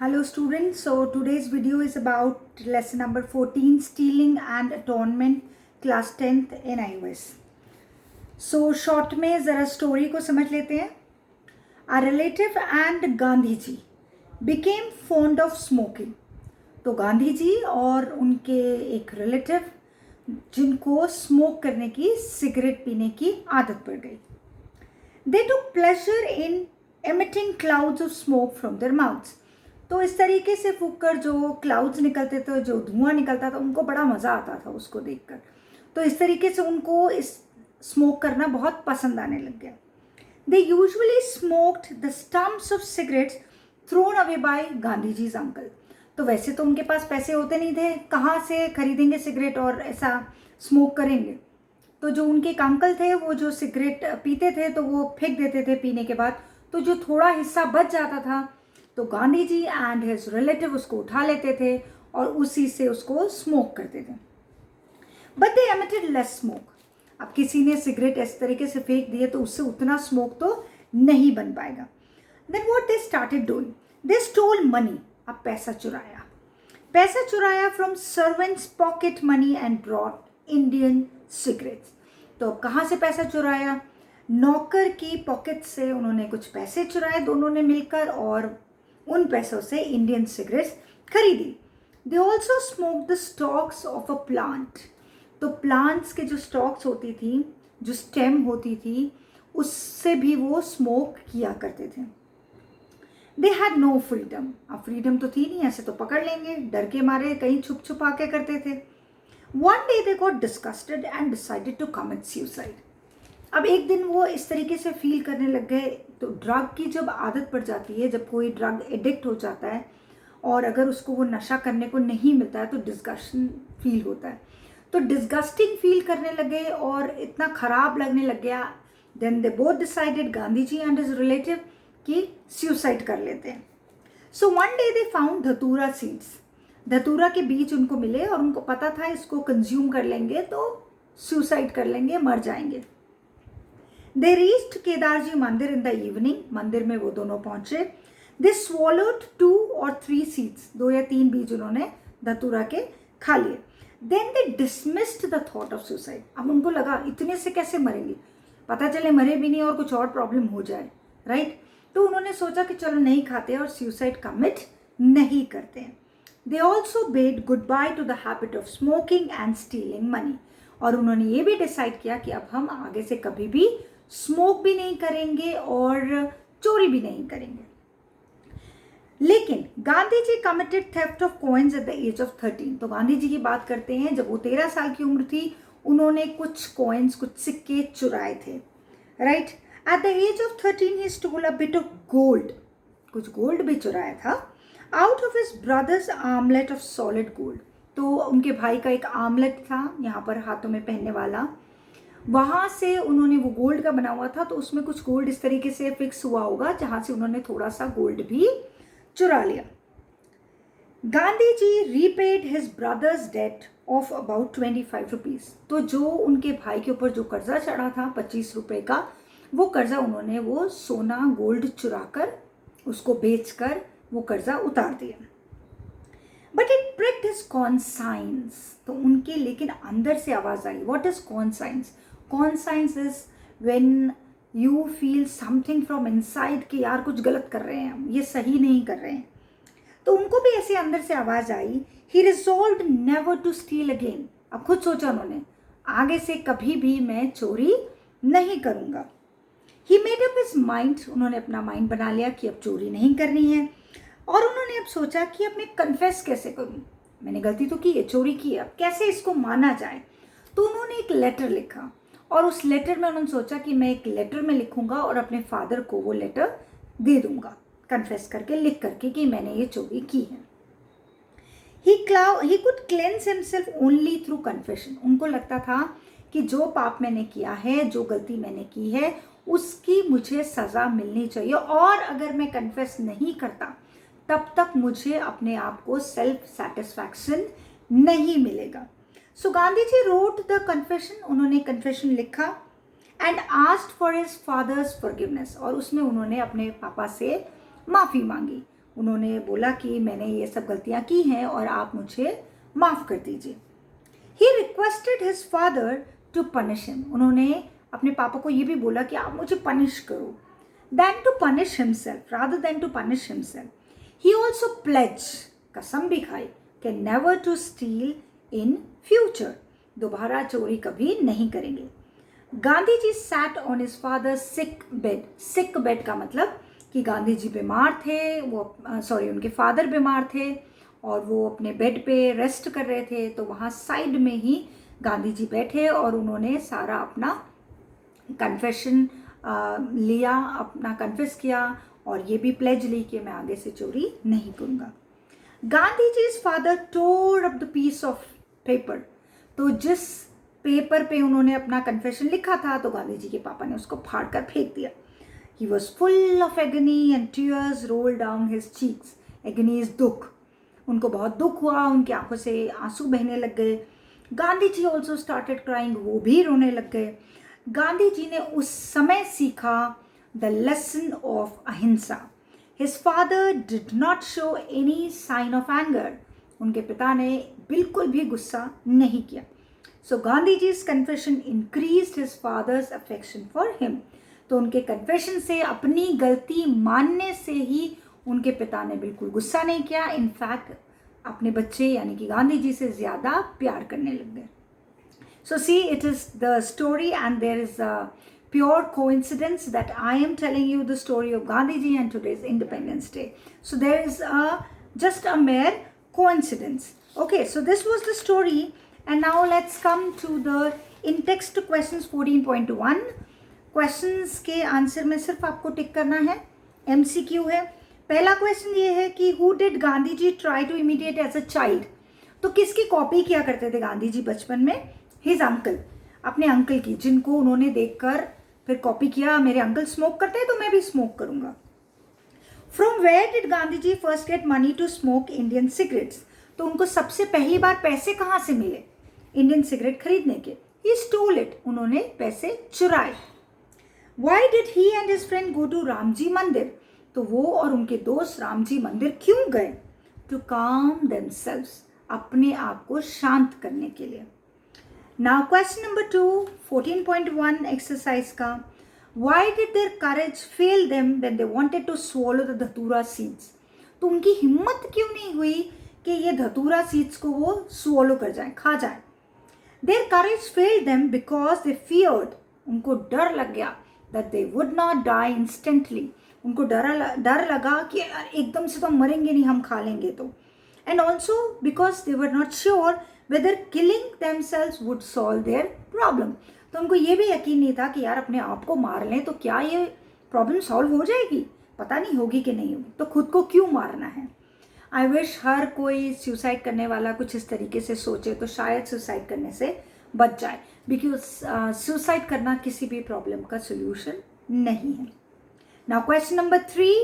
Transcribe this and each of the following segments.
Hello students, so today's video is about lesson number 14, Stealing and Atonement, class 10th in iOS. So short में ज़रा story को समझ लेते हैं. A relative and Gandhi ji became fond of smoking. तो गांधी जी और उनके एक रिलेटिव जिनको स्मोक करने की, सिगरेट पीने की आदत पड़ गई. They took pleasure in emitting clouds of smoke from their mouths. तो इस तरीके से फूंककर जो क्लाउड्स निकलते थे, जो धुआं निकलता था, उनको बड़ा मज़ा आता था उसको देखकर. तो इस तरीके से उनको इस स्मोक करना बहुत पसंद आने लग गया. They usually smoked the stumps of cigarettes thrown away by Gandhi ji's uncle. तो वैसे तो उनके पास पैसे होते नहीं थे, कहाँ से खरीदेंगे सिगरेट और ऐसा स्मोक करेंगे. तो जो उनके एक अंकल थे वो जो सिगरेट पीते थे तो वो फेंक देते थे पीने के बाद. तो जो थोड़ा हिस्सा बच जाता था तो Gandhi ji and his relative उसको उठा लेते थे और उसी से उसको स्मोक करते थे. But they emitted less smoke. अब किसी ने सिगरेट इस तरीके से फेंक दिए तो उससे उतना स्मोक तो नहीं बन पाएगा. Then what they started doing, they stole money. अब पैसा चुराया from servants pocket money and brought Indian cigarettes. तो कहाँ से पैसा चुराया? नौकर की पॉकेट से उन्होंने कुछ पैसे चुराए दोनों ने मिलकर और उन पैसों से इंडियन सिगरेट्स खरीदी. They also smoke the stocks of a plant. तो प्लांट्स के जो स्टॉक्स होती थी, जो स्टेम होती थी, उससे भी वो स्मोक किया करते थे. They had no freedom. अब फ्रीडम तो थी नहीं, ऐसे तो पकड़ लेंगे, डर के मारे कहीं छुप छुपा के करते थे. One day they got disgusted and decided to commit suicide. अब एक दिन वो इस तरीके से फील करने लग गए. तो ड्रग की जब आदत पड़ जाती है, जब कोई ड्रग एडिक्ट हो जाता है और अगर उसको वो नशा करने को नहीं मिलता है तो डिस्गस्टिंग फील होता है. तो डिस्गस्टिंग फील करने लगे और इतना ख़राब लगने लग गया. Then they both decided, Gandhi ji and his relative, कि सुसाइड कर लेते हैं. So one day they found dhatura seeds. धतूरा के बीज उनको मिले और उनको पता था इसको कंज्यूम कर लेंगे तो सुसाइड कर लेंगे, मर जाएंगे. They reached केदार जी मंदिर in the evening. मंदिर में वो दोनों पहुंचे. They swallowed 2 or 3 seeds. 2 या 3 बीज उन्होंने धतूरा के खा लिए. Then they dismissed the thought of suicide. अब उनको लगा इतने से कैसे मरेंगे, पता चले मरे भी नहीं और कुछ और प्रॉब्लम हो जाए, राइट. तो उन्होंने सोचा कि चलो नहीं खाते और सुसाइड कमिट नहीं करते हैं. They also bade goodbye to the habit of smoking and stealing money. और उन्होंने ये भी डिसाइड किया कि अब हम आगे से कभी भी स्मोक भी नहीं करेंगे और चोरी भी नहीं करेंगे. लेकिन Gandhi ji committed theft of coins at the age of 13. तो गांधी जी की बात करते हैं, जब वो 13 साल की उम्र थी उन्होंने कुछ कॉइन्स, कुछ सिक्के चुराए थे, right. At the age of 13 he stole a bit of gold. कुछ गोल्ड भी चुराया था. Out of his brother's armlet of solid gold. तो उनके भाई का एक आर्मलेट था यहाँ पर हाथों में पहनने वाला, वहाँ से उन्होंने, वो गोल्ड का बना हुआ था तो उसमें कुछ गोल्ड इस तरीके से फिक्स हुआ होगा जहाँ से उन्होंने थोड़ा सा गोल्ड भी चुरा लिया. Gandhi ji repaid his brother's debt of about 25 rupees. तो जो उनके भाई के ऊपर जो कर्जा चढ़ा था 25 रुपये का, वो कर्जा उन्होंने वो सोना गोल्ड चुरा कर उसको बेचकर वो कर्जा उतार दिया. But it pricked his conscience. तो उनके लेकिन अंदर से आवाज़ आई. What is conscience? Conscience is when you feel something from inside कि यार कुछ गलत कर रहे हैं हम, ये सही नहीं कर रहे हैं. तो उनको भी ऐसे अंदर से आवाज़ आई. He resolved never to steal again. अब खुद सोचा उन्होंने, आगे से कभी भी मैं चोरी नहीं करूँगा. He made up his mind. उन्होंने अपना माइंड बना लिया कि अब चोरी नहीं करनी है. और उन्होंने अब सोचा कि अब मैं कन्फेस कैसे करूं, मैंने गलती तो की है, चोरी की है, अब कैसे इसको माना जाए. तो उन्होंने एक लेटर लिखा और उस लेटर में उन्होंने सोचा कि मैं एक लेटर में लिखूंगा और अपने फादर को वो लेटर दे दूंगा, कन्फेस करके, लिख करके कि मैंने ये चोरी की है. He could cleanse himself only through confession. उनको लगता था कि जो पाप मैंने किया है, जो गलती मैंने की है, उसकी मुझे सज़ा मिलनी चाहिए और अगर मैं कन्फेस नहीं करता तब तक मुझे अपने आप को सेल्फ सेटिस्फैक्शन नहीं मिलेगा. सो गांधी जी रोट द कन्फेशन. उन्होंने कन्फेशन लिखा and asked for his father's forgiveness. और उसमें उन्होंने अपने पापा से माफ़ी मांगी. उन्होंने बोला कि मैंने ये सब गलतियाँ की हैं और आप मुझे माफ़ कर दीजिए। He requested his father to punish him, उन्होंने अपने पापा को ये भी बोला कि आप मुझे पनिश करो, then to punish himself, rather than to punish himself. He also pledge, कसम भी खाई कि never to steal in future, दोबारा चोरी कभी नहीं करेंगे। Gandhi ji sat on his father sick bed, sick bed का मतलब कि गांधी जी बीमार थे, उनके फादर बीमार थे और वो अपने बेड पे रेस्ट कर रहे थे, तो वहाँ साइड में ही गांधी जी बैठे और उन्होंने सारा अपना कन्फेशन लिया, अपना कन्फेस किया और ये भी प्लेज ली कि मैं आगे से चोरी नहीं करूँगा। Gandhi ji is father tore up the piece of paper, तो जिस पेपर पे उन्होंने अपना कन्फेशन लिखा था तो गांधी जी के पापा ने उसको फाड़ कर फेंक दिया। He was full of agony and tears rolled down his cheeks. Agony is दुख, उनको बहुत दुख हुआ, उनकी आंखों से आंसू बहने लग गए। Gandhi ji also started crying, वो भी रोने लग गए। गांधी जी ने उस समय सीखा द लेसन ऑफ अहिंसा। His father did not show any sign of anger. उनके पिता ने बिल्कुल भी गुस्सा नहीं किया। So Gandhiji's confession increased his father's affection for him. तो उनके कन्फेशन से, अपनी गलती मानने से ही उनके पिता ने बिल्कुल गुस्सा नहीं किया, इनफैक्ट अपने बच्चे यानी कि गांधी जी से ज़्यादा प्यार करने लग गए। So see, it is the story and there is a pure coincidence that I am telling you the story of Gandhiji and today's Independence Day. So there is just a mere coincidence. Okay, so this was the story and now let's come to the in-text questions 14.1. Questions के answer में सिर्फ आपको टिक करना है, MCQ है। पहला question ये है कि who did Gandhi ji try to imitate as a child, तो किसकी कॉपी किया करते थे गांधी जी बचपन में? हिज अंकल, अपने अंकल की, जिनको उन्होंने देखकर फिर कॉपी किया, मेरे अंकल स्मोक करते हैं तो मैं भी स्मोक करूंगा। From where did Gandhi ji first get money to smoke Indian cigarettes, तो उनको सबसे पहली बार पैसे कहाँ से मिले इंडियन सिगरेट खरीदने के? ही स्टोल इट, उन्होंने पैसे चुराए। Why did he and his friend go to Ramji mandir, तो वो और उनके दोस्त रामजी मंदिर क्यों गए? टू काम देमसेल्व्स, अपने आप को शांत करने के लिए। नाउ क्वेश्चन नंबर 2, 14.1 एक्सरसाइज का, why did their courage fail them when they wanted to swallow the dhatura seeds, तो उनकी हिम्मत क्यों नहीं हुई कि ये धतूरा सीड्स को वो स्वॉलो कर जाए, खा जाए? There courage failed them because they feared, उनको डर लग गया, that they would not die instantly, उनको डर लगा कि एकदम से तो मरेंगे नहीं हम खा लेंगे तो, and also because they were not sure whether killing themselves would solve their problem, तो उनको ये भी यकीन नहीं था कि यार अपने आप को मार लें तो क्या ये प्रॉब्लम सॉल्व हो जाएगी, पता नहीं होगी कि नहीं होगी, तो खुद को क्यों मारना है। आई विश हर कोई सुसाइड करने वाला कुछ इस तरीके से सोचे तो शायद सुसाइड करने से बच जाए, बिकॉज सुसाइड करना किसी भी प्रॉब्लम का सोल्यूशन नहीं है। Now question number 3,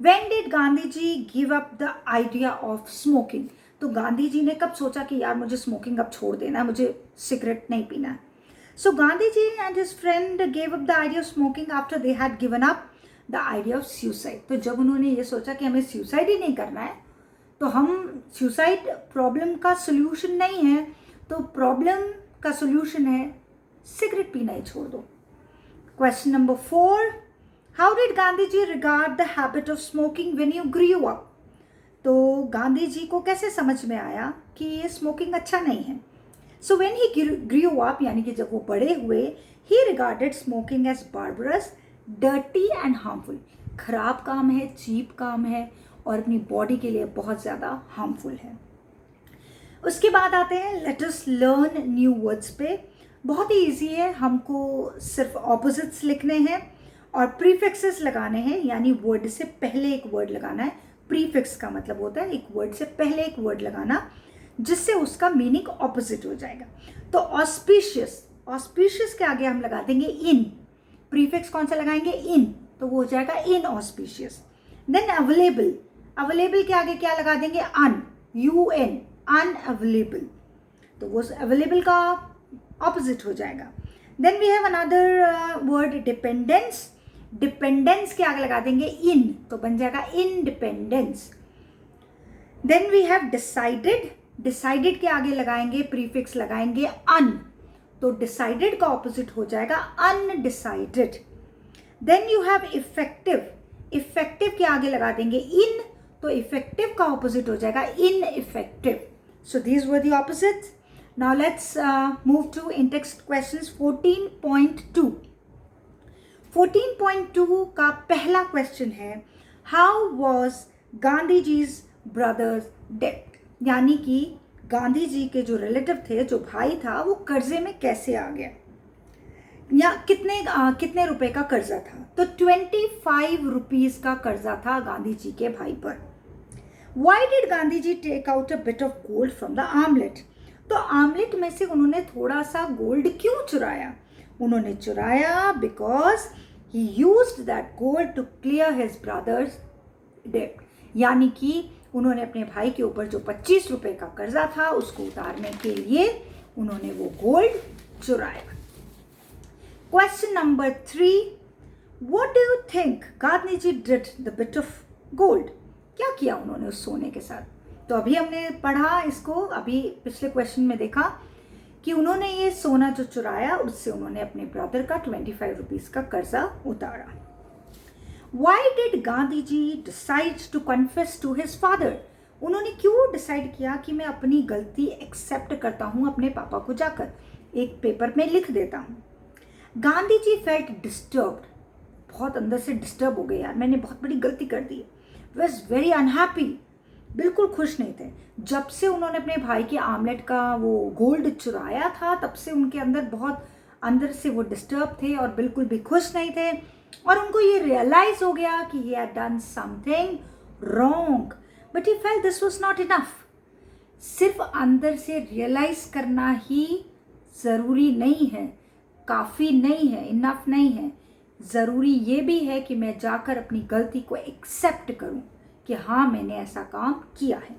when did Gandhi ji give up the idea of smoking, तो गांधी जी ने कब सोचा कि यार मुझे स्मोकिंग अब छोड़ देना है, मुझे सिगरेट नहीं पीना है। So Gandhi ji and his friend gave up the idea of smoking after they had given up the idea of suicide, तो जब उन्होंने ये सोचा कि हमें सुसाइड ही नहीं करना है, तो हम सुसाइड प्रॉब्लम का सोल्यूशन नहीं है, तो प्रॉब्लम का सोल्यूशन है सिगरेट पीना ही छोड़ दो। Question number 4, how did Gandhi ji regard the habit of smoking when you grew up, तो गांधी जी को कैसे समझ में आया कि ये स्मोकिंग अच्छा नहीं है? So when he grew up, यानी कि जब वो बड़े हुए, he regarded smoking as barbarous, dirty and harmful, खराब काम है, चीप काम है और अपनी बॉडी के लिए बहुत ज़्यादा हार्मफुल है। उसके बाद आते हैं let us learn new words पे, बहुत ही ईजी है, हमको सिर्फ ऑपोजिट्स लिखने हैं और प्रीफिक्सेस लगाने हैं, यानी वर्ड से पहले एक वर्ड लगाना है। प्रीफिक्स का मतलब होता है एक वर्ड से पहले एक वर्ड लगाना जिससे उसका मीनिंग ऑपोजिट हो जाएगा। तो ऑस्पिशियस, ऑस्पिशियस के आगे हम लगा देंगे इन, प्रीफिक्स कौन सा लगाएंगे? इन, तो वो हो जाएगा इन ऑस्पिशियस। देन अवेलेबल, अवेलेबल के आगे क्या लगा देंगे? अन, UN, अनअवेलेबल, तो वो अवेलेबल का ऑपोजिट हो जाएगा। Then we have another word dependence, dependence के आगे लगा देंगे इन, तो बन जाएगा independence. Then we have decided, decided के आगे लगाएंगे प्रीफिक्स लगाएंगे अन, तो डिसाइडेड का ऑपोजिट हो जाएगा undecided. Then you have effective, effective के आगे लगा देंगे इन, तो इफेक्टिव का ऑपोजिट हो जाएगा ineffective. So these were the opposites. Now let's move to in text questions 14.2। 14.2 का पहला क्वेश्चन है how was Gandhi ji's brother's debt, यानी कि गांधी जी के जो रिलेटिव थे, जो भाई था, वो कर्जे में कैसे आ गया, या कितने रुपए का कर्जा था। तो 25 रुपीज का कर्जा था गांधी जी के भाई पर। Why did Gandhi ji take out a bit of gold from the armlet, तो आमलेट में से उन्होंने थोड़ा सा गोल्ड क्यों चुराया, उन्होंने चुराया because he used that gold to clear his brother's debt, यानी कि उन्होंने अपने भाई के ऊपर जो 25 रुपए का कर्जा था उसको उतारने के लिए उन्होंने वो गोल्ड चुराया। Question number 3, what do you think Gandhi ji did the bit of gold, क्या किया उन्होंने उस सोने के साथ। तो अभी हमने पढ़ा इसको, अभी पिछले क्वेश्चन में देखा कि उन्होंने ये सोना जो चुराया उससे उन्होंने अपने ब्रदर का 25 रुपीज का कर्जा उतारा। Why did Gandhi ji decide to confess to his father, उन्होंने क्यों डिसाइड किया कि मैं अपनी गलती एक्सेप्ट करता हूँ अपने पापा को जाकर, एक पेपर में लिख देता हूँ। गांधी जी फेल्ट डिस्टर्ब्ड, बहुत अंदर से डिस्टर्ब हो गए, यार मैंने बहुत बड़ी गलती कर दी। वॉज वेरी अनहैप्पी, बिल्कुल खुश नहीं थे। जब से उन्होंने अपने भाई के आमलेट का वो गोल्ड चुराया था तब से उनके अंदर बहुत अंदर से वो डिस्टर्ब थे और बिल्कुल भी खुश नहीं थे, और उनको ये रियलाइज हो गया कि he had done something wrong, but he felt this was not enough। सिर्फ अंदर से रियलाइज करना ही ज़रूरी नहीं है, काफ़ी नहीं है, इनफ नहीं है। ज़रूरी ये भी है कि मैं जाकर अपनी गलती को एक्सेप्ट करूं कि हाँ मैंने ऐसा काम किया है।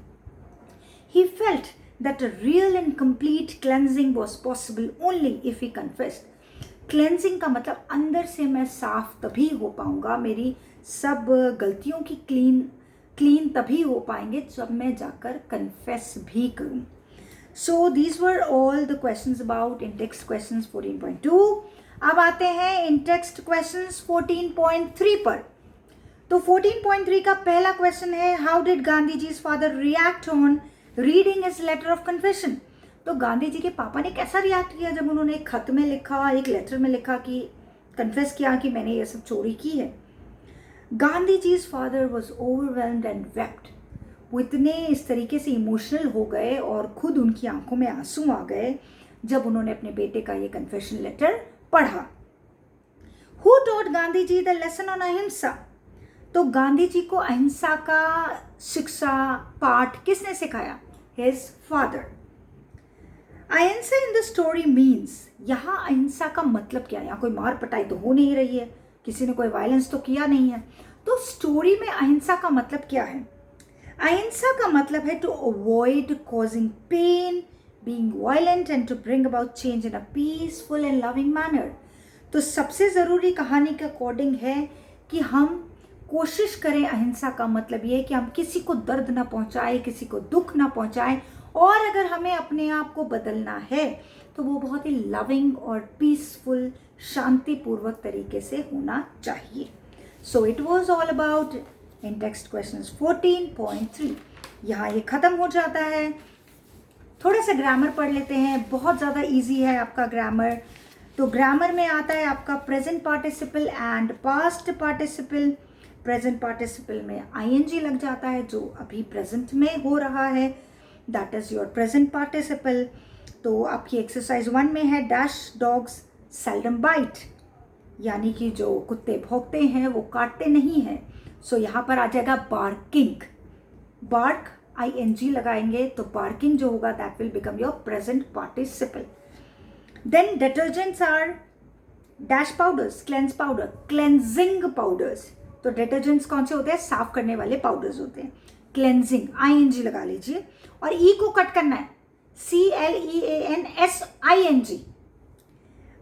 He felt that a real and complete cleansing was possible only if he confessed। Cleansing का मतलब अंदर से मैं साफ तभी हो पाऊंगा, मेरी सब गलतियों की क्लीन तभी हो पाएंगे जब मैं जाकर कन्फेस भी करूं। सो these were all the questions about in text questions 14.2। अब आते हैं इन टेक्स्ट क्वेश्चंस 14.3 पर। तो 14.3 का पहला क्वेश्चन है how did Gandhi ji's father react on reading his letter of confession. तो गांधी जी के पापा ने कैसा रिएक्ट किया जब उन्होंने एक खत में लिखा, एक लेटर में लिखा कि कन्फेस किया कि मैंने ये सब चोरी की है। Gandhi ji's father was overwhelmed and wept, वो इतने इस तरीके से इमोशनल हो गए और खुद उनकी आंखों में आंसू आ गए जब उन्होंने अपने बेटे का ये कन्फेशन लेटर पढ़ा। Who taught Gandhi ji the lesson on ahimsa, तो गांधी जी को अहिंसा का शिक्षा पाठ किसने सिखाया, हिज फादर। अहिंसा इन द स्टोरी मीन्स, यहाँ अहिंसा का मतलब क्या है, यहाँ कोई मार पटाई तो हो नहीं रही है, किसी ने कोई वायलेंस तो किया नहीं है, तो स्टोरी में अहिंसा का मतलब क्या है। अहिंसा का मतलब है to avoid causing pain, being violent and to bring about change in a peaceful and loving manner. तो सबसे ज़रूरी कहानी के अकॉर्डिंग है कि हम कोशिश करें, अहिंसा का मतलब ये है कि हम किसी को दर्द ना पहुंचाए, किसी को दुख ना पहुंचाए, और अगर हमें अपने आप को बदलना है तो वो बहुत ही लविंग और पीसफुल, शांतिपूर्वक तरीके से होना चाहिए। So it was all about in text questions 14.3। यहाँ ये ख़त्म हो जाता है। थोड़ा सा ग्रामर पढ़ लेते हैं, बहुत ज़्यादा इजी है आपका ग्रामर। तो ग्रामर में आता है आपका present participle and past participle. Present participle में आईएनजी लग जाता है जो अभी प्रेजेंट में हो रहा है, that is your present participle. तो आपकी एक्सरसाइज 1 में है डैश डॉग्स सेल्डम बाइट, यानी कि जो कुत्ते भौंकते हैं वो काटते नहीं हैं। सो यहाँ पर आ जाएगा बार्किंग, बार्क आईएनजी लगाएंगे तो बार्किंग जो होगा that will become your present participle. Then detergents are dash powders, cleanse powder, cleansing powders. तो डिटर्जेंट्स कौन से होते हैं, साफ करने वाले पाउडर्स होते हैं। क्लेंजिंग आईएनजी लगा लीजिए, और ई को कट करना है, CLEANSING।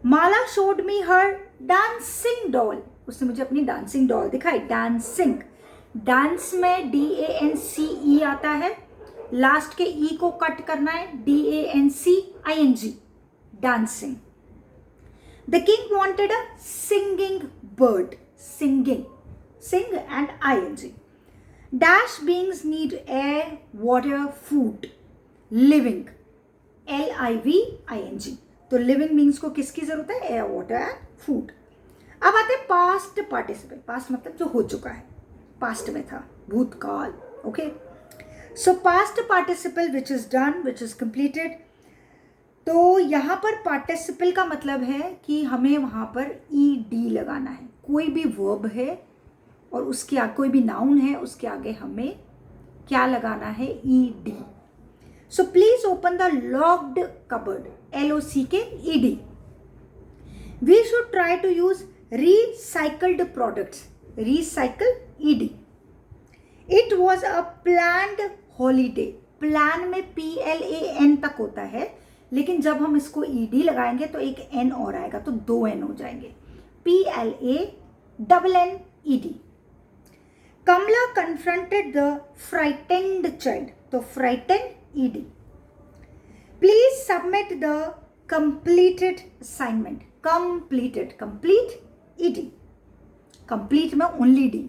माला शोड मी हर डांसिंग डॉल, उसने मुझे अपनी डांसिंग डॉल दिखाई। डांसिंग, डांस में DANCE आता है, लास्ट के ई को कट करना है, DANCING, dancing. The king wanted a singing bird, singing, sing and ING। Dash beings need air, water, food, living, LIVING। तो लिविंग बींग्स को किसकी जरूरत है? Air, water and food. अब आते हैं पास्ट पार्टिसिपल। पास्ट मतलब जो हो चुका है, पास्ट में था, भूतकाल। Okay, so past participle which is done, which is completed. तो यहाँ पर पार्टिसिपल का मतलब है कि हमें वहाँ पर ED लगाना है। कोई भी वर्ब है और उसके आगे, कोई भी नाउन है उसके आगे हमें क्या लगाना है? ED। So please open the locked cupboard, LOCKED. We should try to use recycled products, recycle ED. It was a planned holiday. Plan में PLAN तक होता है, लेकिन जब हम इसको ED लगाएंगे तो एक N और आएगा, तो 2 N हो जाएंगे, PLANNED। Kamla confronted the frightened child, तो frightened ED. Please submit the completed assignment. Completed, complete ED. Complete में only D,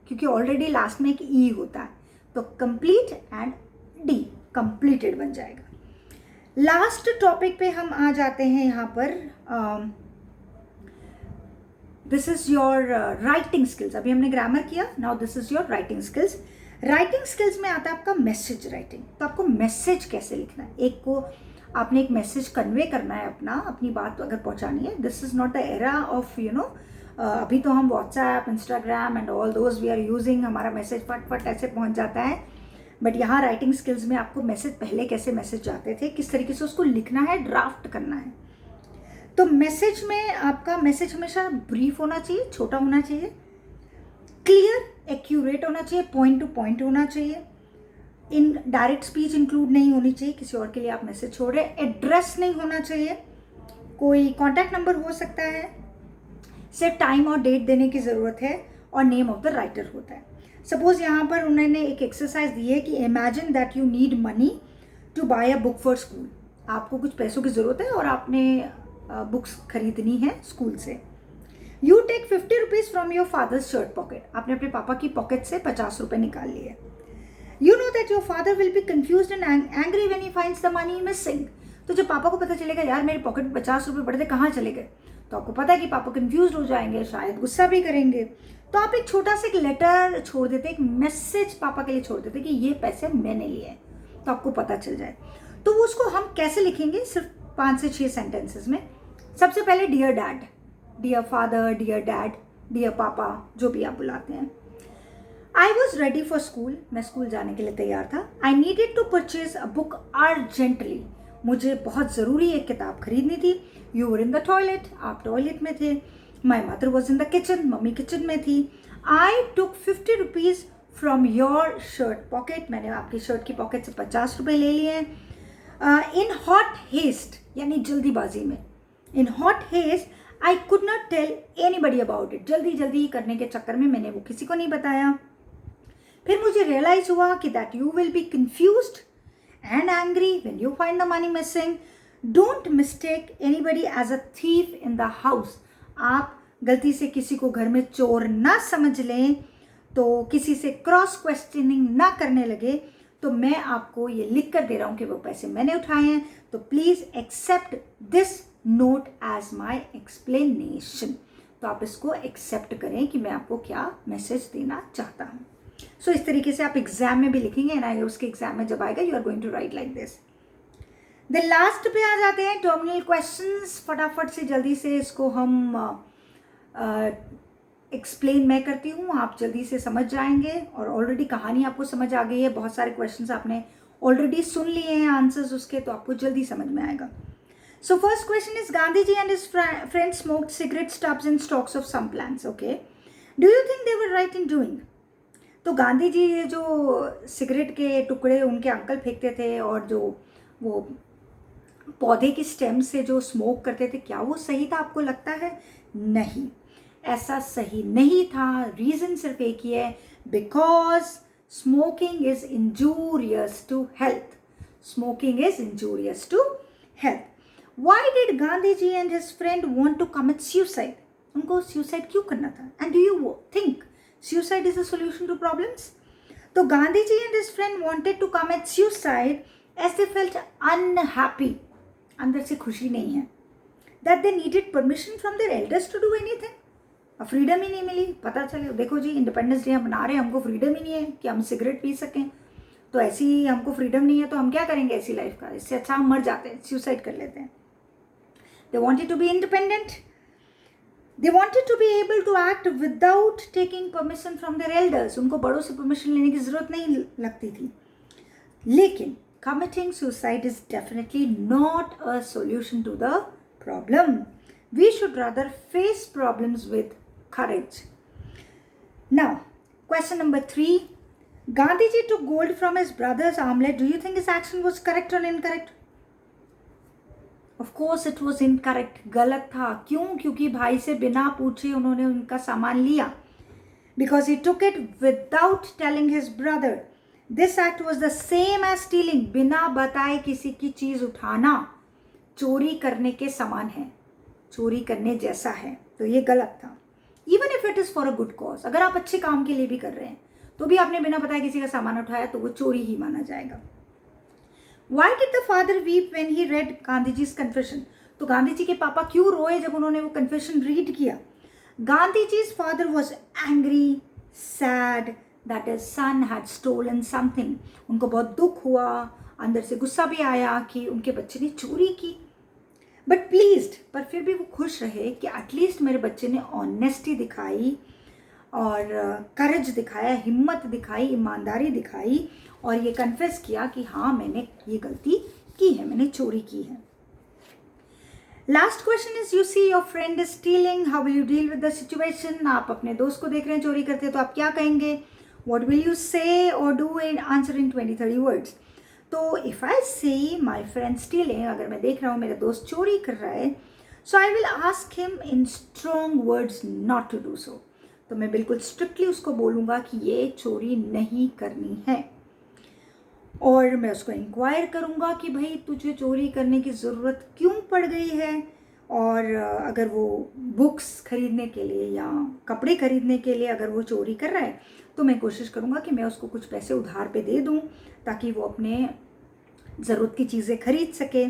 क्योंकि ऑलरेडी लास्ट में एक E होता है, तो complete and D, completed बन जाएगा। लास्ट टॉपिक पे हम आ जाते हैं यहाँ पर। This is your writing skills. अभी हमने ग्रामर किया, now this is your writing skills. Writing skills में आता है आपका मैसेज राइटिंग। तो आपको मैसेज कैसे लिखना है, एक को आपने एक मैसेज कन्वे करना है, अपनी बात अगर पहुंचानी है। This is not the era of अभी तो हम WhatsApp, Instagram and all those we are using, हमारा मैसेज फट फट ऐसे पहुंच जाता है। बट यहाँ राइटिंग स्किल्स में आपको मैसेज, पहले कैसे मैसेज जाते थे, किस तरीके से उसको लिखना है, ड्राफ्ट करना है। तो मैसेज में आपका मैसेज हमेशा ब्रीफ होना चाहिए, छोटा होना चाहिए, क्लियर, एक्यूरेट होना चाहिए, पॉइंट टू पॉइंट होना चाहिए। इन डायरेक्ट स्पीच इंक्लूड नहीं होनी चाहिए, किसी और के लिए आप मैसेज छोड़ रहे हैं। एड्रेस नहीं होना चाहिए, कोई कॉन्टैक्ट नंबर हो सकता है, सिर्फ टाइम और डेट देने की ज़रूरत है, और नेम ऑफ द राइटर होता है। सपोज यहाँ पर उन्होंने एक एक्सरसाइज दी है कि imagine that you need money to buy a book for school. आपको कुछ पैसों की ज़रूरत है और आपने बुक्स खरीदनी है स्कूल से। You take 50 rupees from your father's shirt pocket. आपने अपने पापा की पॉकेट से 50 रुपये निकाल लिए। You know that your father will be confused and angry when he finds the money missing. तो जब पापा को पता चलेगा यार मेरे पॉकेट में 50 रुपये पड़े थे, कहाँ चले गए, तो आपको पता है कि पापा कन्फ्यूज हो जाएंगे, शायद गुस्सा भी करेंगे। तो आप एक छोटा सा एक लेटर छोड़ देते, एक मैसेज पापा के लिए छोड़ देते कि ये पैसे मैंने लिए हैं, तो आपको पता चल जाए। तो वो उसको हम कैसे लिखेंगे, सिर्फ 5 से 6 सेंटेंसेस में। सबसे पहले dear dad, dear father, dear dad, dear papa, जो भी आप बुलाते हैं। I was ready for school. मैं स्कूल जाने के लिए तैयार था। I needed to purchase a book urgently. मुझे बहुत ज़रूरी एक किताब खरीदनी थी। You were in the toilet. आप टॉयलेट में थे। My mother was in the kitchen. Mummy kitchen में थी। I took 50 rupees from your shirt pocket. मैंने आपकी शर्ट की पॉकेट से 50 रुपये ले लिए हैं। इन हॉट हेस्ट, यानी जल्दीबाजी में। In hot haste I could not tell anybody about it. जल्दी जल्दी करने के चक्कर में मैंने वो किसी को नहीं बताया। फिर मुझे रियलाइज हुआ कि that you will be confused and angry when you find the money missing. Don't mistake anybody as a thief in the house. आप गलती से किसी को घर में चोर ना समझ लें, तो किसी से क्रॉस क्वेश्चनिंग ना करने लगे। तो मैं आपको ये लिख कर दे रहा हूँ कि वो पैसे मैंने उठाए हैं, तो please accept this note as my explanation. तो आप इसको एक्सेप्ट करें कि मैं आपको क्या मैसेज देना चाहता हूँ। सो इस तरीके से आप एग्जाम में भी लिखेंगे, एंड उसके एग्जाम में जब आएगा you are going to write like this. The last पे आ जाते हैं टर्मिनल क्वेश्चंस। फटाफट से जल्दी से इसको हम एक्सप्लेन मैं करती हूँ, आप जल्दी से समझ जाएंगे। और ऑलरेडी कहानी आपको समझ आ गई है, बहुत सारे क्वेश्चंस आपने ऑलरेडी सुन लिए हैं आंसर्स उसके, तो आपको जल्दी समझ में आएगा। So first question is Gandhi ji and his friend smoked cigarette stubs in stalks of some plants. Okay, do you think they were right in doing? तो गांधी जी ये जो सिगरेट के टुकड़े उनके अंकल फेंकते थे और जो वो पौधे की स्टेम से जो स्मोक करते थे, क्या वो सही था आपको लगता है? नहीं। ऐसा सही नहीं था। रीज़न सिर्फ एक ही है, because smoking is injurious to health. Smoking is injurious to health. Why did Gandhi ji and his friend want to commit suicide? उनको सुसाइड क्यों करना था? And do you think suicide is a solution to problems? तो Gandhi ji and his friend wanted to commit suicide as they felt unhappy, अंदर से खुशी नहीं है, that they needed permission from their elders to do anything. अब freedom ही नहीं मिली। पता चले, देखो जी इंडिपेंडेंस डे हम मना रहे हैं, हमको फ्रीडम ही नहीं है कि हम सिगरेट पी सकें, तो ऐसी हमको फ्रीडम नहीं है तो हम क्या करेंगे ऐसी लाइफ का? इससे अच्छा हम मर जाते हैं, सुसाइड कर लेते हैं। They wanted to be independent. They wanted to be able to act without taking permission from their elders. उनको बड़ों से परमिशन लेने की ज़रूरत नहीं लगती थी। लेकिन committing suicide is definitely not a solution to the problem. We should rather face problems with courage. Now, question number 3. Gandhiji took gold from his brother's armlet. Do you think his action was correct or incorrect? Of course it was incorrect. गलत था। क्यों? क्योंकि भाई से बिना पूछे उन्होंने उनका सामान लिया। Because he took it without telling his brother. This act was the same as stealing. बिना बताए किसी की चीज़ उठाना चोरी करने के समान है, चोरी करने जैसा है, तो ये गलत था। Even if it is for a good cause, अगर आप अच्छे काम के लिए भी कर रहे हैं तो भी आपने बिना बताए किसी का सामान उठाया तो वो चोरी ही माना जाएगा। Why did the father weep when he red Gandhiji's confession? तो गांधी जी के पापा क्यों रोए जब उन्होंने वो कन्फेशन रीड किया? Gandhiji's father was angry, said that his son had stolen something. उनको बहुत दुख हुआ, अंदर से गुस्सा भी आया कि उनके बच्चे ने चोरी की, बट प्लीज्ड, पर फिर भी वो खुश रहे कि एटलीस्ट मेरे बच्चे ने ऑनेस्टी दिखाई और करेज दिखाया, हिम्मत दिखाई, ईमानदारी दिखाई और ये कन्फेस किया कि हाँ मैंने ये गलती की है, मैंने चोरी की है। Last question is, you see your friend is stealing, how will you deal with the situation? आप अपने दोस्त को देख रहे हैं चोरी करते तो आप क्या कहेंगे? What will you say or do in answer in 20-30 words? तो if I see my friend stealing, अगर मैं देख रहा हूँ मेरा दोस्त चोरी कर रहा है, so I will ask him in strong words not to do so. तो मैं बिल्कुल स्ट्रिक्टली उसको बोलूँगा कि ये चोरी नहीं करनी है, और मैं उसको इंक्वायर करूँगा कि भाई तुझे चोरी करने की ज़रूरत क्यों पड़ गई है, और अगर वो बुक्स खरीदने के लिए या कपड़े खरीदने के लिए अगर वो चोरी कर रहा है तो मैं कोशिश करूँगा कि मैं उसको कुछ पैसे उधार पे दे दूँ ताकि वो अपने ज़रूरत की चीज़ें खरीद सके,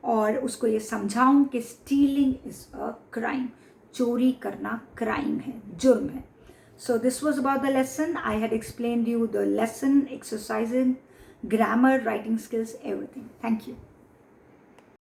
और उसको ये समझाऊँ कि स्टीलिंग इज़ अ क्राइम, चोरी करना क्राइम है, जुर्म है। So this was about the lesson. I had explained you the lesson, exercising, grammar, writing skills, everything. Thank you.